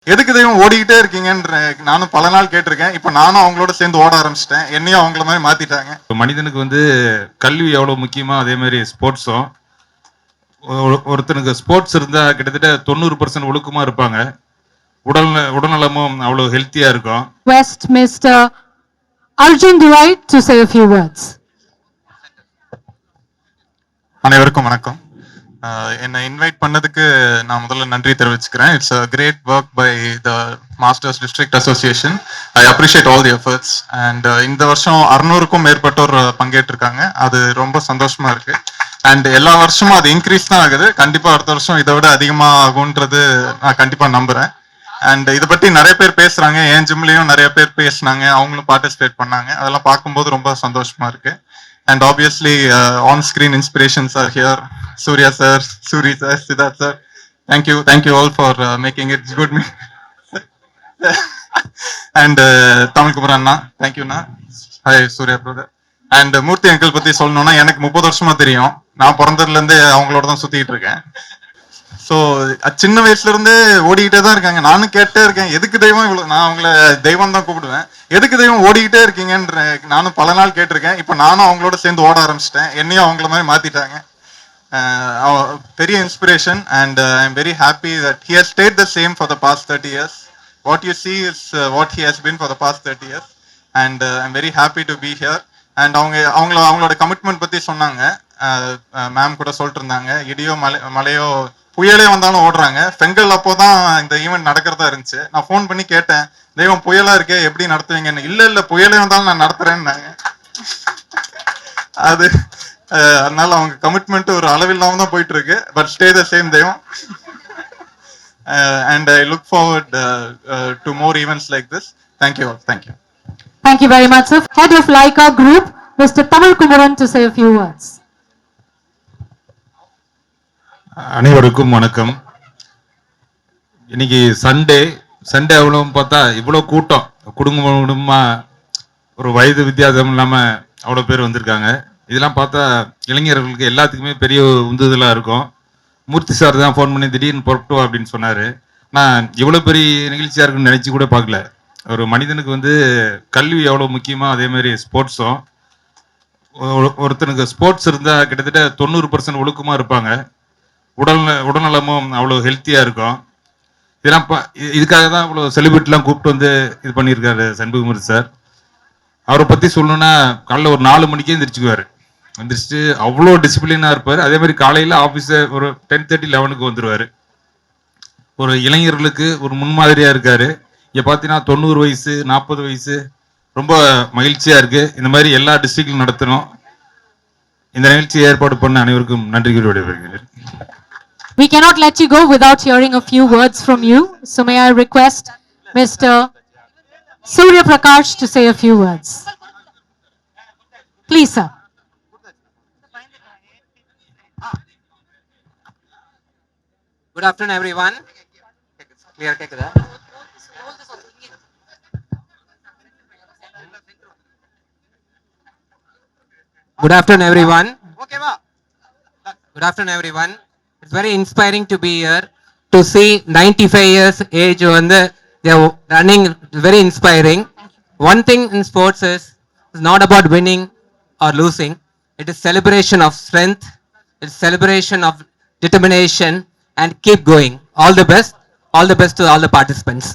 எதுக்கு தெய்வம் ஓடிக்கிட்டே இருக்கீங்கன்ற நானும் பல நாள் கேட்டிருக்கேன். இப்ப நானும் அவங்களோட சேர்ந்து ஓட ஆரம்பிச்சிட்டேன். என்னையும் அவங்கள மாதிரி மாத்திட்டாங்க. மனிதனுக்கு வந்து கல்வி எவ்வளவு முக்கியமா அதே மாதிரி ஸ்போர்ட்ஸும். ஒருத்தனுக்கு ஸ்போர்ட்ஸ் இருந்தா கிட்டத்தட்ட 90% ஒழுக்கமா இருப்பாங்க. உடல்நலமும் அவ்வளவு ஹெல்த்தியா இருக்கும். Request Mr. Arjun Durai to say a few words. அனைவருக்கும் வணக்கம். என்னை இன்வைட் பண்ணதுக்கு நான் முதல்ல நன்றி தெரிவிச்சுக்கிறேன். It's a great work by the masters district association. I appreciate all the efforts. And இந்த வருஷம் 600க்கும் மேற்பட்டோர் பங்கேற்றிருக்காங்க. அது ரொம்ப சந்தோஷமா இருக்கு. அண்ட் எல்லா வருஷமும் அது இன்க்ரீஸ் தான் ஆகுது. கண்டிப்பா அடுத்த வருஷம் இதை விட அதிகமாக ஆகுன்றது நான் கண்டிப்பா நம்புறேன். அண்ட் இதை பத்தி நிறைய பேர் பேசுறாங்க. என் ஜிம்லயும் நிறைய பேர் பேசினாங்க, அவங்களும் பார்ட்டிசிபேட் பண்ணாங்க. அதெல்லாம் பார்க்கும்போது ரொம்ப சந்தோஷமா இருக்கு. And obviously, on-screen inspirations are here. Surya sir, Suri sir, Siddharth sir. Thank you all for making it good. And Tamil Kumar Anna, thank you na. Hi Surya brother. And Murthy uncle பத்தி சொல்லணும்னா எனக்கு 30 வருஷமா தெரியும். நான் பிறந்ததுல இருந்து அவங்களோட தான் சுத்திட்டு இருக்கேன். ஸோ சின்ன வயசுல இருந்து ஓடிக்கிட்டே தான் இருக்காங்க. நானும் கேட்டே இருக்கேன், எதுக்கு தெய்வம் இவ்வளவு, நான் அவங்கள தெய்வம் தான் கூப்பிடுவேன், எதுக்கு தெய்வம் ஓடிக்கிட்டே இருக்கீங்கன்ற நானும் பல நாள் கேட்டிருக்கேன். இப்போ நானும் அவங்களோட சேர்ந்து ஓட ஆரம்பிச்சிட்டேன். என்னையும் அவங்கள மாதிரி மாத்திட்டாங்க. பெரிய inspiration. And I am very happy that he has stayed the same for the past 30 years. What you see is what he has been for the past 30 years. And I am very happy to be here. And அவங்களோட commitment பத்தி சொன்னாங்க. Ma'am கூட சொல்லிட்டு இருந்தாங்க, இடியோ மலையோ புயலே வந்தாலும் ஓடுறாங்க. பெங்கல் அப்போதான் இந்த ஈவெண்ட் நடக்கிறதா இருந்துச்சு. நான் ஃபோன் பண்ணி கேட்டேன், தெய்வம் புயலா இருக்கே எப்படி நடத்துவீங்கன்னு. இல்ல புயலே வந்தாலும் நான் நடத்துறேன்னாங்க. அது அதனால அவங்க கமிட்மெண்ட் ஒரு அளவில்லாம தான் போயிட்டு இருக்கு. பட் ஸ்டே த சேம் தெய்வம். And I look forward to more events like this. Thank you all. Thank you. Thank you very much, sir. Head of Laika Group, Mr. Tamil Kumaran, to say a few words. அனைவருக்கும் வணக்கம். இன்னைக்கு Sunday அவ்வளோ பார்த்தா இவ்வளோ கூட்டம், குடும்பமா ஒரு வயது வித்தியாசம் இல்லாமல் அவ்வளோ பேர் வந்திருக்காங்க. இதெல்லாம் பார்த்தா இளைஞர்களுக்கு எல்லாத்துக்குமே பெரிய உந்துதலாக இருக்கும். மூர்த்தி சார் தான் ஃபோன் பண்ணி திடீர்னு புறப்பட்டு அப்படின்னு சொன்னார். நான் இவ்வளோ பெரிய நிகழ்ச்சியாக இருக்குன்னு நினச்சி கூட பார்க்கல. ஒரு மனிதனுக்கு வந்து கல்வி எவ்வளோ முக்கியமாக அதே மாதிரி ஸ்போர்ட்ஸும். ஒருத்தனுக்கு ஸ்போர்ட்ஸ் இருந்தால் கிட்டத்தட்ட 90% ஒழுக்கமாக இருப்பாங்க. உடல்நலமும் அவ்வளோ ஹெல்த்தியாக இருக்கும். இதெல்லாம் இதுக்காக தான் இவ்வளோ செலிபிரிட்டிலாம் கூப்பிட்டு வந்து இது பண்ணியிருக்காரு சண்முகமூர்த்தி சார். அவரை பற்றி சொல்லணுன்னா காலைல ஒரு 4 மணிக்கே எந்திரிச்சிட்டு அவ்வளோ டிசிப்ளினாக இருப்பார். அதே மாதிரி காலையில் ஆஃபீஸை ஒரு 10:30, 11க்கு வந்துடுவார். ஒரு இளைஞர்களுக்கு ஒரு முன்மாதிரியாக இருக்கார். இங்கே பார்த்தீங்கன்னா 90 வயசு 40 வயசு ரொம்ப மகிழ்ச்சியாக இருக்குது. இந்த மாதிரி எல்லா டிஸ்ட்ரிக்ட்லையும் நடத்தணும். இந்த நிகழ்ச்சியை ஏற்பாடு பண்ண அனைவருக்கும் நன்றி கூறி விடைபெறுகிறேன். We cannot let you go without hearing a few words from you. So may I request Mr. Surya Prakash to say a few words. Please, sir. Good afternoon, everyone. Clear, கேக்குதா? Good afternoon, everyone. Good afternoon, everyone. It's very inspiring to be here to see 95 years age and they are running. Very inspiring. One thing in sports is it's not about winning or losing. It is celebration of strength. It's celebration of determination and keep going. All the best. All the best to all the participants.